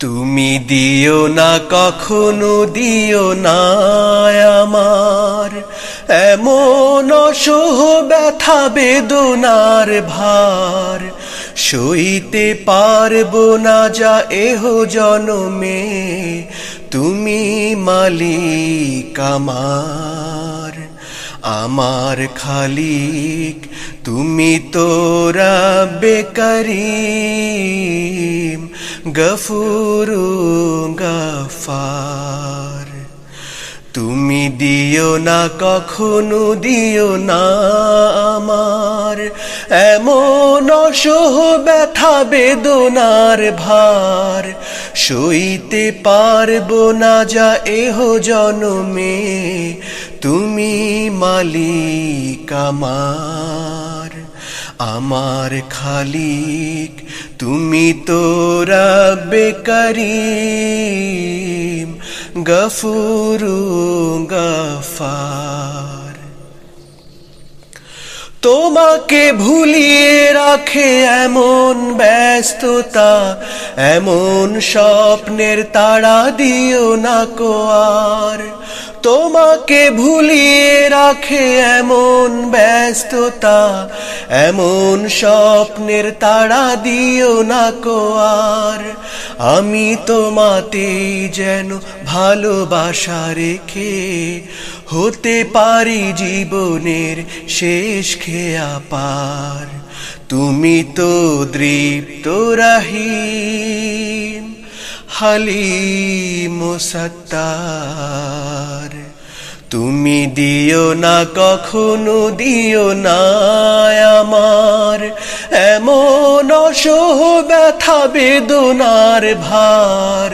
তুমি দিও না কখনো দিও না আমার এমন অসহ ব্যথা বেদনার ভার সইতে পারবো না যা এহ জনমে তুমি মালিক আমার আমার খালিক তুমি তো রব্বে করিম গফুরু গফার তুমি দিও না কখনো দিও না আমার এমন অসহ ব্যথা বেদনার ভার সইতে পারবো না যা এহ জনমে তুমি মালিক আমার আমার খালিক তুমি তো রব্বে করিম গফুরু গফার তোমাকে ভুলিয়ে রাখে এমন ব্যস্ততা এমন স্বপ্নের তাড়া দিও না কো আর তোমাকে ভুলিয়ে রাখে এমন ব্যস্ততা এমন স্বপ্নের তাড়া দিও না কো আর আমি তোমাতেই যেন ভালোবাসা রেখে হতে পারি জীবনের শেষ খেয়া পার তুমি তো দৃপ্ত রহিম হালিম সত্তার তুমি দিও না কখনো দিও না আমার এমন অসহ ব্যথা বেদনার ভার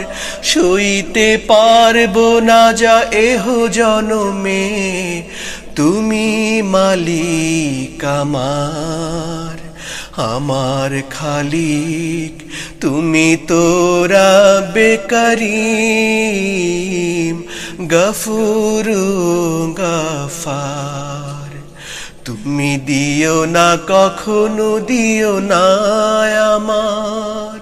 সইতে পারবো না যা এহ জনমে তুমি মালিক আমার আমার খালিক তুমি তো রব্বে করিম গফুরু গফার তুমি দিও না কখনো দিও না আমার